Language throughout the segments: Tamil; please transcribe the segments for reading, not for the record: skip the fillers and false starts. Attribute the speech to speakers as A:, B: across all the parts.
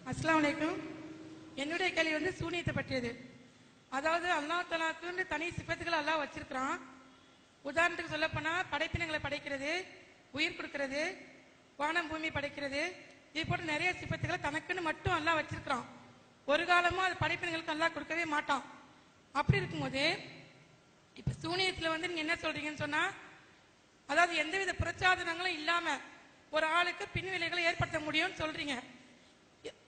A: அஸ்ஸலாமு அலைக்கும். என்னுடைய கேள்வி சூனியத்தை பற்றியது. அதாவது அல்லாஹ் தஆலாவுக்கு தனி சிஃபத்துகள் அல்லாஹ் வச்சிருக்கிறான். உதாரணத்துக்கு சொல்ல போனா படைப்பினங்களை படைக்கிறது, உயிர் கொடுக்கிறது, வானம் பூமி படைக்கிறது, இது போன்ற நிறைய சிஃபத்துகளை தனக்குன்னு மட்டும் அல்லாஹ் வச்சிருக்கிறான். ஒரு காலமும் அது படைப்பினங்களுக்கு அல்லாஹ் கொடுக்கவே மாட்டான். அப்படி இருக்கும்போது இப்ப சூனியத்துல நீங்க என்ன சொல்றீங்கன்னு சொன்னா, அதாவது எந்தவித பிரச்சாதனங்களும் இல்லாம ஒரு ஆளுக்கு பின்விளைகளை ஏற்படுத்த முடியும்னு சொல்றீங்க.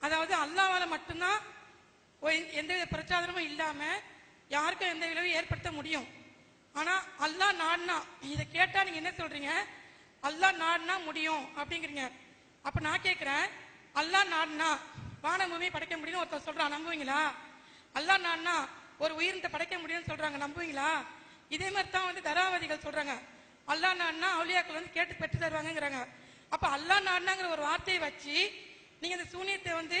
A: அதாவது அல்லாஹ்வால மட்டும்தான் எந்தவித பிரச்சாதனமும் இல்லாம யாருக்கும் எந்த விளைவும் ஏற்படுத்த முடியும். ஆனா அல்லாஹ் நாடுனா, இதை கேட்டா நீங்க என்ன சொல்றீங்க, அல்லாஹ் நாடுனா முடியும் அப்படிங்கிறீங்க. அப்ப நான் கேட்கிறேன், அல்லாஹ் நாடுனா வான பூமி படைக்க முடியும்னு ஒருத்தர் சொல்றான், நம்புவீங்களா? அல்லாஹ் நாடுனா ஒரு உயிரினத்தை படைக்க முடியும்னு சொல்றாங்க, நம்புவீங்களா? இதே மாதிரி தான் தராவதிகள் சொல்றாங்க, அல்லாஹ் நாடுனா அவுலியாக்கள் கேட்டு பெற்று தருவாங்கிறாங்க. அப்ப அல்லாஹ் நாடுனாங்கிற ஒரு வார்த்தையை வச்சு நீங்க இந்த சூனியத்தை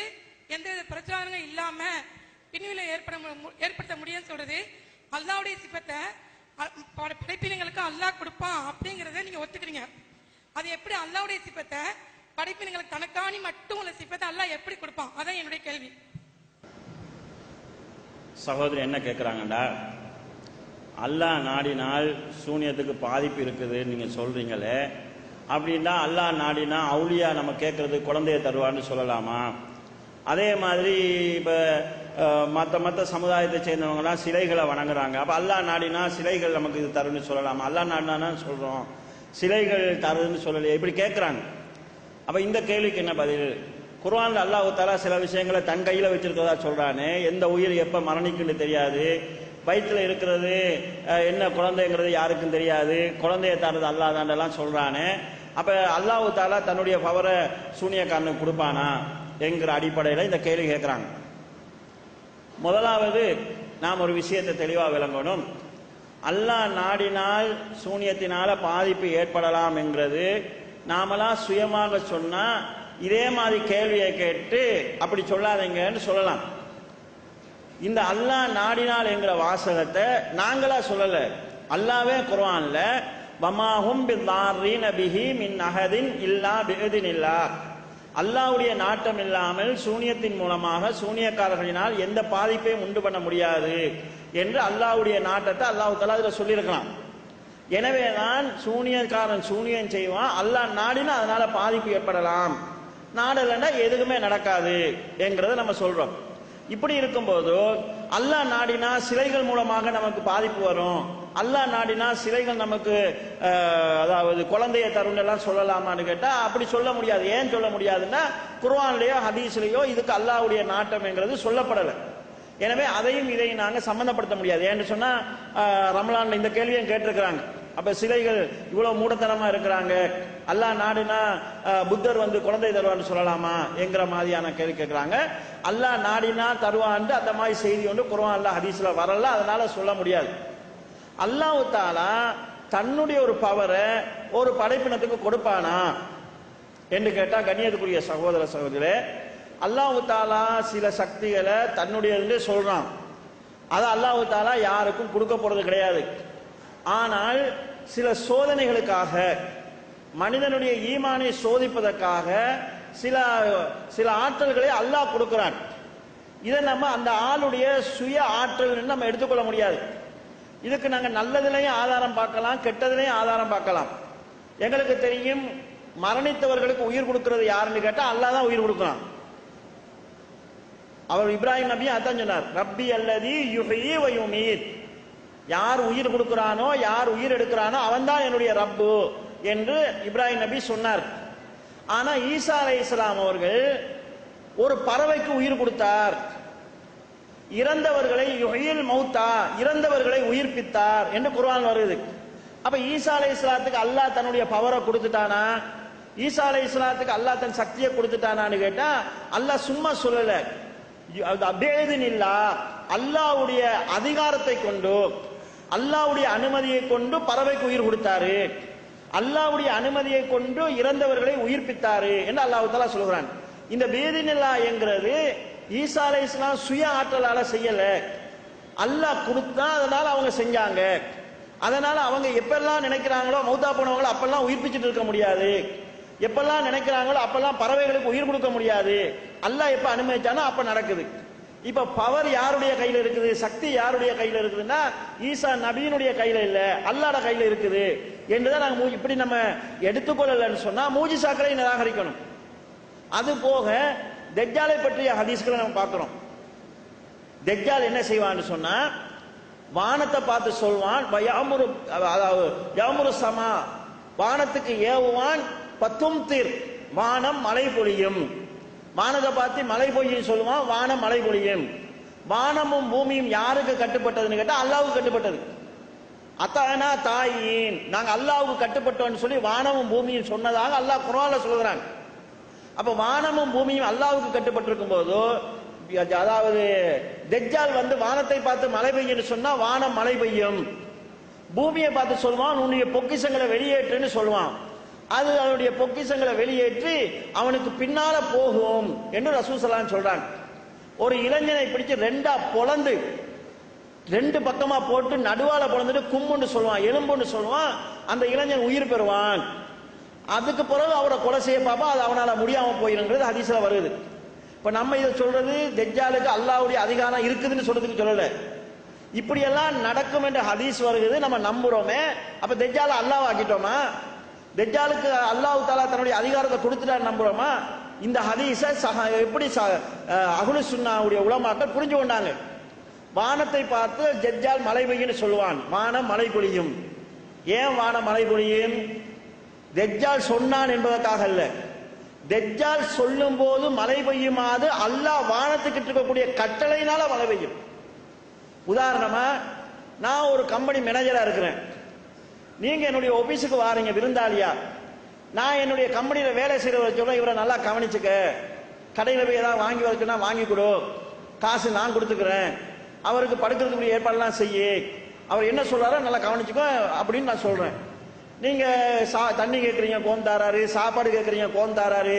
A: எந்தவித பிரச்சாரங்களும் இல்லாம பின்விலை ஏற்படுத்த முடியும்னு சொல்றது, அல்லாஹ்வுடைய சிஃபத்தை படைப்பினங்களுக்கு அல்லாஹ் கொடுப்பான் அப்படிங்கறத நீங்க ஒத்துக்கிறீங்க. அது எப்படி அல்லாஹ்வுடைய சிஃபத்தை படைப்பினங்களுக்கு தனக்காணி மட்டும் உள்ள சிஃபத்தை அல்லாஹ் எப்படி கொடுப்பான்? அதான் என்னுடைய கேள்வி.
B: சகோதரி என்ன கேட்குறாங்கடா, அல்லாஹ் நாடினால் சூனியத்துக்கு பாதிப்பு இருக்குது நீங்க சொல்றீங்களே, அப்படின்னா அல்லாஹ் நாடினா அவுலியா நம்ம கேட்கறது குழந்தைய தருவான்னு சொல்லலாமா? அதே மாதிரி இப்போ மற்ற சமுதாயத்தை சேர்ந்தவங்கலாம் சிலைகளை வணங்குறாங்க. அப்போ அல்லாஹ் நாடினா சிலைகள் நமக்கு இது தருன்னு சொல்லலாமா? அல்லாஹ் நாடினா சொல்றோம், சிலைகள் தருன்னு சொல்லலையே, இப்படி கேட்குறாங்க. அப்போ இந்த கேள்விக்கு என்ன பதில்? குர்ஆன்ல அல்லாஹ் தஆலா சில விஷயங்களை தன் கையில் வச்சிருக்கிறதா சொல்றானே, எந்த உயிர் எப்போ மரணிக்குன்னு தெரியாது, வயிற்றுல இருக்கிறது என்ன குழந்தைங்கிறது யாருக்கும் தெரியாது, குழந்தைய தர்றது அல்லாஹ் தாண்டெல்லாம் சொல்றானே. அப்ப அல்லாஹ் தஆலா தன்னுடைய பவரை சூனியக்காரனுக்கு கொடுப்பானா என்கிற அடிப்படையில் இந்த கேள்வி கேட்கிறாங்க. முதலாவது நாம் ஒரு விஷயத்தை தெளிவாக விளங்கணும். அல்லாஹ் நாடினால் சூனியத்தினால பாதிப்பு ஏற்படலாம் என்கிறது நாமெல்லாம் சுயமாக சொன்னா இதே மாதிரி கேள்வியை கேட்டு அப்படி சொல்லாதீங்கன்னு சொல்லலாம். இந்த அல்லாஹ் நாடினால் என்கிற வாசகத்தை நாங்களா சொல்லல, அல்லாஹ்வே குர்ஆன்ல வமாஹும் பிதாரீன பிஹி மின் அஹதின் இல்லா பிஇذனில்லாஹ், அல்லாஹ்வுடைய நாட்டம் இல்லாமல் சூனியத்தின் மூலமாக சூனியக்காரர்களினால் எந்த பாதிப்பையும் உண்டு பண்ண முடியாது என்று அல்லாஹ்வுடைய நாட்டத்தை அல்லாஹ் தஆலா அதில் சொல்லியிருக்கலாம். எனவேதான் சூனியக்காரன் சூனியம் செய்வான், அல்லாஹ் நாடினா அதனால பாதிப்பு ஏற்படலாம், நாடலைன்னா எதுவுமே நடக்காது என்கிறத நம்ம சொல்றோம். இப்படி இருக்கும்போது அல்லாஹ் நாடினா சிலைகள் மூலமாக நமக்கு பாதிப்பு வரும், அல்லாஹ் நாடினா சிலைகள் நமக்கு அதாவது குழந்தைய தருண் எல்லாம் சொல்லலாமான்னு கேட்டா அப்படி சொல்ல முடியாது. ஏன் சொல்ல முடியாதுன்னா குர்ஆன்லயோ ஹதீஸ்லயோ இதுக்கு அல்லாஹ்வுடைய நாட்டம்ங்கிறது சொல்லப்படலை. எனவே அதையும் இதையும் நாங்க சம்பந்தப்படுத்த முடியாது. ஏன்னு சொன்னா ரமலான்ல இந்த கேள்வியும் கேட்டிருக்கிறாங்க. அப்ப சிலைகள் இவ்வளவு மூடத்தனமா இருக்கிறாங்க, அல்லாஹ் நாடினா புத்தர் குழந்தை தருவான்னு சொல்லலாமா என்கிற மாதிரியான கேள்வி கேட்கிறாங்க. அல்லாஹ் நாடினா தருவான்னு அந்த மாதிரி செய்தி குர்ஆன்ல ஹதீஸ்ல வரல, அதனால சொல்ல முடியாது. அல்லாஹ் தஆலா தன்னுடைய ஒரு பவரை ஒரு படைப்பினத்துக்கு கொடுப்பானா என்று கேட்டா, கண்ணியத்துக்குரிய சகோதர சகோதரே, அல்லாஹ் தஆலா சில சக்திகளை தன்னுடைய சொல்றான். அதை அல்லாஹ் தஆலா யாருக்கும் கொடுக்க போறது கிடையாது. ஆனால் சில சோதனைகளுக்காக, மனிதனுடைய ஈமானை சோதிப்பதற்காக சில ஆற்றல்களை அல்லாஹ் கொடுக்கிறான். இதை நம்ம அந்த ஆளுடைய சுய ஆற்றல் நம்ம எடுத்துக்கொள்ள முடியாது. இதுக்கு நாங்க நல்லதுலையும் ஆதாரம் பார்க்கலாம், கெட்டதுலையும் ஆதாரம் பார்க்கலாம். எங்களுக்கு தெரியும், மரணித்தவர்களுக்கு உயிர் கொடுக்கிறது யாருன்னு கேட்டா அல்லாஹ் தான் உயிர் கொடுக்கிறான். அவர் இப்ராஹிம் நபி அதான் சொன்னார், ரப்பி அல்லதி யுஹ்யி வ யுமீத், யார் உயிர் கொடுக்கிறானோ யார் உயிர் எடுக்கிறானோ அவன் தான் என்னுடைய ரப்பு என்று இப்ராஹிம் நபி சொன்னார். ஆனா ஈசா அலைஹிஸ்ஸலாம் அவர்கள் ஒரு பறவைக்கு உயிர் கொடுத்தார், இறந்தவர்களை யுஹ்யில் மௌத்தா, இறந்தவர்களை உயிர்ப்பித்தார் என்று குர்ஆன் வருது. அப்ப ஈசா அலைஹிஸ்ஸலாத்துக்கு அல்லாஹ் தன்னுடைய பவரை கொடுத்துட்டானா, ஈசா அலைஹிஸ்ஸலாத்துக்கு அல்லாஹ் தன் சக்தியை கொடுத்துட்டானான்னு கேட்டா அல்லாஹ் சும்மா சொல்லல, அல்லாஹ்வுடைய அதிகாரத்தை கொண்டு அல்லாஹ்வுடைய அனுமதியை கொண்டு பறவைக்கு உயிர் கொடுத்தாரு, அல்லாஹ்வுடைய அனுமதியை கொண்டு இறந்தவர்களை உயிர்ப்பித்தாரு என்று அல்லாஹ் தஆலா சொல்கிறான். இந்த பேதினில்லா என்கிறது ஈசா அலைஹிஸ்ஸலாம் சுய ஆற்றலால செய்யல, அல்லாஹ் கொடுத்தா அதனால அவங்க செஞ்சாங்க. அதனால அவங்க எப்பெல்லாம் நினைக்கிறாங்களோ மௌத்தா போனவங்களோ அப்பெல்லாம் உயிர்ப்பிச்சுட்டு இருக்க முடியாது. எப்பெல்லாம் நினைக்கிறாங்களோ அப்பெல்லாம் பறவைகளுக்கு உயிர் கொடுக்க முடியாது. அல்லாஹ் எப்ப அனுமதிச்சானோ அப்ப நடக்குது. இப்ப பவர் யாருடைய கையில இருக்குது, சக்தி யாருடைய கையில இருக்குதுன்னா ஈசா நபியினுடைய கையில இல்ல, அல்லாஹ்ட கையில இருக்குது என்றுதான் நாங்க இப்படி நம்ம எடுத்துக்கொள்ளலன்னு சொன்னா மூஜிசாக்களை நிராகரிக்கணும். அது போக தஜ்ஜாலை பற்றிய ஹதீஸ்களை நம்ம பார்க்கிறோம். தஜ்ஜால் என்ன செய்வான்னு சொன்னா வானத்தை பார்த்து சொல்வான், யாமுரு சமா, வானத்துக்கு ஏவுவான், பத்தும் தீர், வானம் மழை பொழியும். வானத்தை பார்த்து மழை பொழியும் சொல்லுவான், வானம் மழை பொழியும். வானமும் பூமியும் யாருக்கு கட்டுப்பட்டதுன்னு கேட்டா அல்லாஹ்வுக்கு கட்டுப்பட்டது. அத்தானா தாயின், நாங்க அல்லாஹ்வுக்கு கட்டுப்பட்டோம்னு சொல்லி வானமும் பூமியும் சொன்னதாக அல்லாஹ் குர்ஆன்ல சொல்கிறான். அப்ப வானமும் பூமியும் அல்லாஹ்வுக்கு கட்டுப்பட்டிருக்கும் போது, அதாவது தஜ்ஜால் வந்து வானத்தை பார்த்து மழை பெய்யும்னு சொன்னா வானம் மழை பெய்யும். பூமியை பார்த்து சொல்லுவான், உன்னுடைய பொக்கிஷங்களை வெளியேற்றுன்னு சொல்லுவான். அது அவனுடைய பொக்கிஷங்களை வெளியேற்றி அவனுக்கு பின்னால போகும் என்று ரசூல் ஸல்லல்லாஹு அலைஹி வஸல்லம் சொல்றாங்க. ஒரு இளைஞனை பிடிச்சு ரெண்டா பொளந்து ரெண்டு பக்கமா போட்டு நடுவால பொளந்துட்டு கும்முன்னு சொல்லுவான், எலும்புன்னு சொல்லுவான். அந்த இளைஞன் உயிர் பெறுவான். அதுக்கு பிறகு அவரை கொலை செய்ய பார்ப்பான், அது அவனால முடியாம போயிருங்கிறது ஹதீஸ்ல வருது. இப்ப நம்ம இதை சொல்றது தஜ்ஜாலுக்கு அல்லாஹ்வுடைய அதிகாரம் இருக்குதுன்னு சொல்றதுக்கு சொல்லல. இப்படியெல்லாம் நடக்கும் என்ற ஹதீஸ் வருகிறது, நம்ம நம்புறோமே. அப்ப தஜ்ஜால அல்லாஹ் ஆக்கிட்டோமா? தஜ்ஜாலுக்கு அல்லாஹ் தஆலா தன்னுடைய அதிகாரத்தை கொடுத்துட்டார் நம்புறோமா? இந்த ஹதீஸை எப்படி அஹ்லு சுன்னாவுடைய உலமாக்கள் புரிஞ்சு கொண்டாங்க. வானத்தை பார்த்து தஜ்ஜால் மழை பெய்யும்னு சொல்லுவான், வானம் மழை பொழியும். ஏன் வானம் மழை பொழியும்? தஜ்ஜால் சொன்னான் என்பதற்காக அல்ல, தஜ்ஜால் சொல்லும் போது மழை பெய்யுமாறு அல்லாஹ் வானத்துக்கு இருக்கக்கூடிய கட்டளையினால மழை பெய்யும். உதாரணமா, நான் ஒரு கம்பெனி மேனேஜரா இருக்கிறேன், நீங்க என்னுடைய ஆபீஸுக்கு வாரீங்க விருந்தாளியா. நான் என்னுடைய கம்பெனியில வேலை செய்யறவரை சொல்ல, இவரை நல்லா கவனிச்சுக்க, கடையில போய் ஏதாவது வாங்கி வரச்சுன்னா வாங்கி கொடு, காசு நான் கொடுத்துக்கிறேன், அவருக்கு படுக்கிறதுக்கு ஏற்பாடுலாம் செய்ய, அவர் என்ன சொல்றாரோ நல்லா கவனிச்சுக்கோ அப்படின்னு நான் சொல்றேன். நீங்க தண்ணி கேட்கறீங்க கோந்தாராரு, சாப்பாடு கேட்கறீங்க கோந்தாராரு,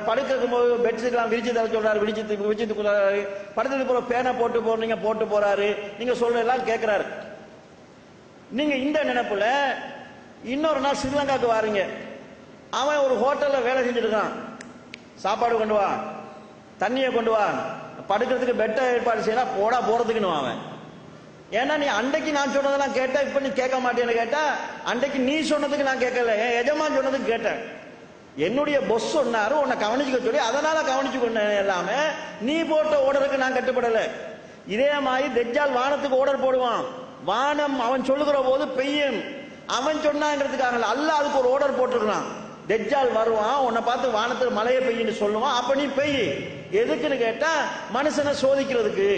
B: படுக்கும் போது பெட்ஷீட்லாம் விரிச்சு தர சொல்றாரு, விரிச்சு கொடுறாரு, படுத்ததுக்கு போற பேனை போட்டு போறீங்க போட்டு போறாரு, நீங்க சொல்ற எல்லாம் கேட்கிறாரு. நீங்க இந்த நினைப்புல இன்னொரு நாள் ஸ்ரீலங்காவுக்கு வாரீங்க, அவன் ஒரு ஹோட்டல்ல வேலை செஞ்சுட்டு இருக்கான், சாப்பாடு கொண்டு வா, தண்ணியை கொண்டு வா, படுக்கிறதுக்கு பெட்டை ஏற்பாடு செய்யலாம், போடா போறதுக்குன்னு அவன். ஏன்னா நீ அன்றைக்கு நான் சொன்னதெல்லாம் கேட்டா, இப்ப நீ கேட்க மாட்டேன்னு கேட்டா, அன்றைக்கு நீ சொன்னதுக்கு நான் கேட்கல, என் எஜமான் சொன்னதுக்கு கேட்டேன். என்னுடைய பொஸ் சொன்னாரு உன்னை கவனிச்சுக்க சொல்லி, அதனால கவனிச்சு கொண்டேன். எல்லாமே நீ போட்ட ஓர்டருக்கு நான் கட்டுப்படல. இதே மாதிரி தஜ்ஜால் வானத்துக்கு ஓர்டர் போடுவான், வானம் அவன் சொல்லுகிற போது பெய்யும். அவன் சொன்னாங்கிறதுக்காக அல்லாஹ் அதுக்கு ஒரு ஓர்டர் போட்டிருக்கான். தஜ்ஜால் வருவான், உன்னை பார்த்து வானத்தில் மழையை பெய்யுன்னு சொல்லுவான், அப்ப நீ பெய்ய. எதுக்குன்னு கேட்டா மனுஷனை சோதிக்கிறதுக்கு.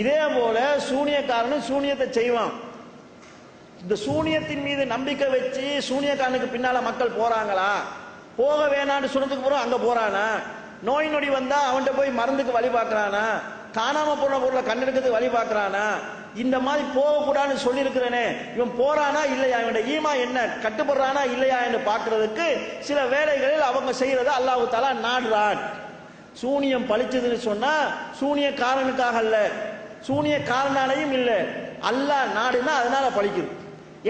B: இதே போல சூனியக்காரனும் சூனியத்தை செய்வான். இந்த சூனியத்தின் மீது நம்பிக்கை வச்சு சூனியக்காரனுக்கு பின்னால மக்கள் போறாங்களா? போக வேணான்னு சொன்னதுக்கு பிறகு அங்க போறானா? நோய் நொடி வந்தா அவன்கிட்ட போய் மருந்துக்கு வழி பார்க்கறானா? காணாம போன பொருளை கண்டெடுக்கிறதுக்கு வழி பார்க்கறானா? இந்த மாதிரி போகக்கூடாதுன்னு சொல்லி இருக்கிறேனே, இவன் போறானா இல்லையா, இவனுடைய ஈமா என்ன, கட்டுப்படுறானா இல்லையா என்று பார்க்கறதுக்கு சில வேலைகளில் அவங்க செய்யறத அல்லாஹ் தஆலா நாடுறான். சூனியம் பழிச்சதுன்னு சொன்னா சூனியக்காரனுக்காக அல்ல, சூனியக்காரனாலையும் இல்லை, அல்லாஹ் நாடுனா அதனால பழிக்குது.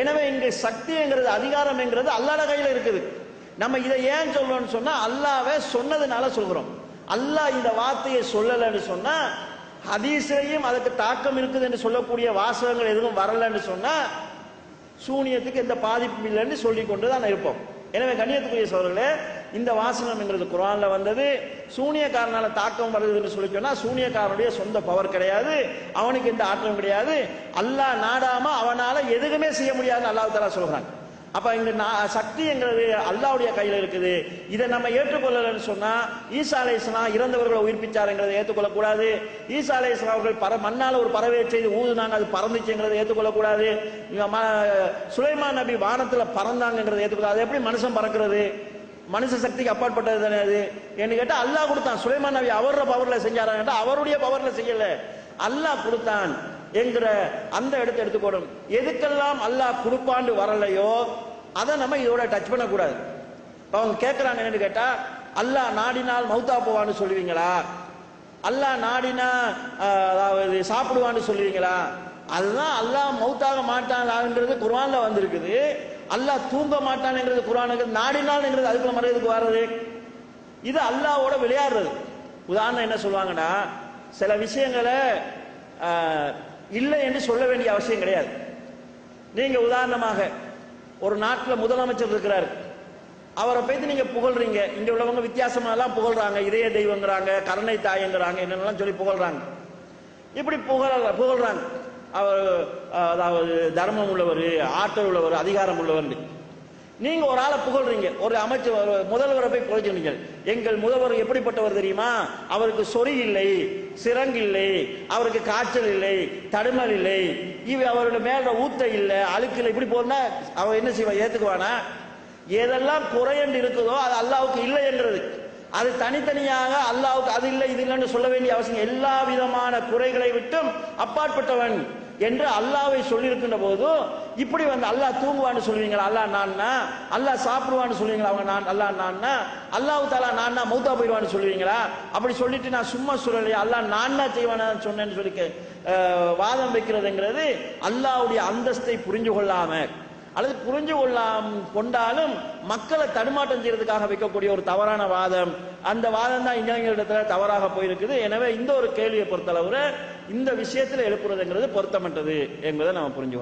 B: எனவே இங்க சக்திங்கிறது அதிகாரம்ங்கிறது அல்லாஹ்ட கையில இருக்குது. நம்ம இதை ஏன் சொல்றோம்னு சொன்னா அல்லாஹ்வே சொன்னதுனால சொல்கிறோம். அல்லாஹ் இந்த வார்த்தையை சொல்லலன்னு சொன்னா, ஹதீஸ்லயும் அதுக்கு தாக்கம் இருக்குது என்று சொல்லக்கூடிய வாசகங்கள் எதுவும் வரலன்னு சொன்னா சூனியத்துக்கு எந்த பாதிப்பும் இல்லைன்னு சொல்லி கொண்டுதான் இருப்போம். எனவே கண்ணியத்துக்குரிய சகோதரர்களே, இந்த வாசனம் என்கிறது குர்ஆன்ல வந்தது. சூனியக்காரனால தாக்கம் வருதுன்னு சொல்லி சொன்னா சூனியக்காரனுடைய சொந்த பவர் கிடையாது, அவனுக்கு எந்த ஆற்றலும் கிடையாது. அல்லாஹ் நாடாம அவனால எதுவுமே செய்ய முடியாதுன்னு அல்லாஹ் தஆலா சொல்றான். அப்ப இங்க சக்தி என்கிறது அல்லாஹ்வுடைய கையில இருக்குது. இதை நம்ம ஏற்றுக்கொள்ளலன்னு சொன்னா, ஈசா அலைஹிஸ்ஸலாம் இறந்தவர்களை உயிர்ப்பிச்சாருங்கிறதை ஏற்றுக்கொள்ளக்கூடாது. ஈசா அலைஹிஸ்ஸலாம் அவர்கள் மண்ணால ஒரு பறவையை செய்து ஊதுனாங்க, அது பறந்துச்சுங்கிறதை ஏற்றுக்கொள்ளக்கூடாது. சுலைமான் நபி வானத்துல பறந்தாங்கிறதை ஏற்றுக்கொள்ளாது. எப்படி மனுஷன் பறக்கிறது? மனுஷ சக்திக்கு அப்பாற்பட்டது தானே அது. என்று கேட்டா அல்லாஹ் கொடுத்தான். சுலைமான் நபி அவரோட பவர்ல செஞ்சாரா கேட்டா அவருடைய பவர்ல செய்யல, அல்லாஹ் கொடுத்தான் என்கிற அந்த இடத்தை எடுத்துக்கணும். எதுக்கெல்லாம் அல்லாஹ் கொடுப்பாண்டு வரலையோ அதை நம்ம இதோட டச் பண்ணக்கூடாது. அவங்க கேட்கிறாங்க என்னன்னு கேட்டா, அல்லாஹ் நாடினால் மௌத்தா போவான்னு சொல்லுவீங்களா, அல்லாஹ் நாடினா அதாவது சாப்பிடுவான்னு சொல்லுவீங்களா? அதுதான் அல்லாஹ் மௌத்தாக மாட்டான்ங்கிறது குர்ஆன்ல வந்திருக்குது. அல்லாஹ் தூங்க மாட்டான்ங்கிறது குர்ஆனுக்கு, நாடினால்ங்கிறது அதுக்குள்ள மறையதுக்கு வர்றது. இது அல்லாஹ்வோட விளையாடுறது. உதாரணம் என்ன சொல்லுவாங்கன்னா, சில விஷயங்களை இல்லை என்று சொல்ல வேண்டிய அவசியம் கிடையாது. நீங்க உதாரணமாக ஒரு நாட்டில் முதலமைச்சர் இருக்கிறார், அவரை பத்தி நீங்க புகழ்றீங்க. இங்க உள்ளவங்க வித்தியாசமா எல்லாம் புகழ்றாங்க, இதய தெய்வங்கிறாங்க, கருணை தாயங்கிறாங்க, என்னென்னலாம் சொல்லி புகழ்றாங்க. இப்படி புகழ்றாங்க. அவர் அதாவது தர்மம் உள்ளவர், ஆற்றல் உள்ளவர், அதிகாரம் உள்ளவர். நீங்க ஒரு ஆளை புகழ்றீங்க, ஒரு அமைச்சர் முதல்வரை போய் புகழ்றீங்க. எங்கள் முதல்வர் எப்படிப்பட்டவர் தெரியுமா? அவருக்கு சொறி இல்லை, சிரங்கு இல்லை, அவருக்கு காய்ச்சல் இல்லை, தடுமல் இல்லை, அவரோட மேல ஊத்த இல்லை, அழுக்கு இல்லை. இப்படி போனா அவன் என்ன செய்வான்? ஏத்துக்குவானா? எதெல்லாம் குறை என்று இருக்குதோ அது அல்லாஹ்வுக்கு இல்லை என்றது. அது தனித்தனியாக அல்லாஹ்வுக்கு அது இல்லை இது இல்லைன்னு சொல்ல வேண்டிய அவசியம். எல்லா விதமான குறைகளை விட்டும் அப்பாற்பட்டவன் என்று அல்லாஹ்வை சொல்லியிருக்கின்ற போது இப்படி வந்து அல்லாஹ் தூங்குவான்னு சொல்லுவீங்களா? அல்லாஹ் நான்னா? அல்லாஹ் சாப்பிடுவான்னு சொல்லுவீங்களா? அவங்க நான் அல்லாஹ் நான்னா? அல்லாஹ் தாலா நான்னா மௌத்தா போயிடுவான்னு சொல்லுவீங்களா? அப்படி சொல்லிட்டு நான் சும்மா சொல்லலையா, அல்லாஹ் நான்னா செய்வானா சொன்னேன்னு சொல்லி வாதம் வைக்கிறதுங்கிறது அல்லாஹ்வுடைய அந்தஸ்தை புரிஞ்சு கொள்ளாம அல்லது புரிஞ்சு கொண்டாலும் மக்களை தடுமாற்றம் செய்யறதுக்காக வைக்கக்கூடிய ஒரு தவறான வாதம். அந்த வாதம் தான் இளைஞர்களிடத்துல தவறாக போயிருக்குது. எனவே இந்த ஒரு கேள்வியை பொறுத்தளவுல இந்த விஷயத்தில் எழுப்புறதுங்கிறது பொருத்தமற்றது என்பதை நம்ம புரிஞ்சு கொள்ளலாம்.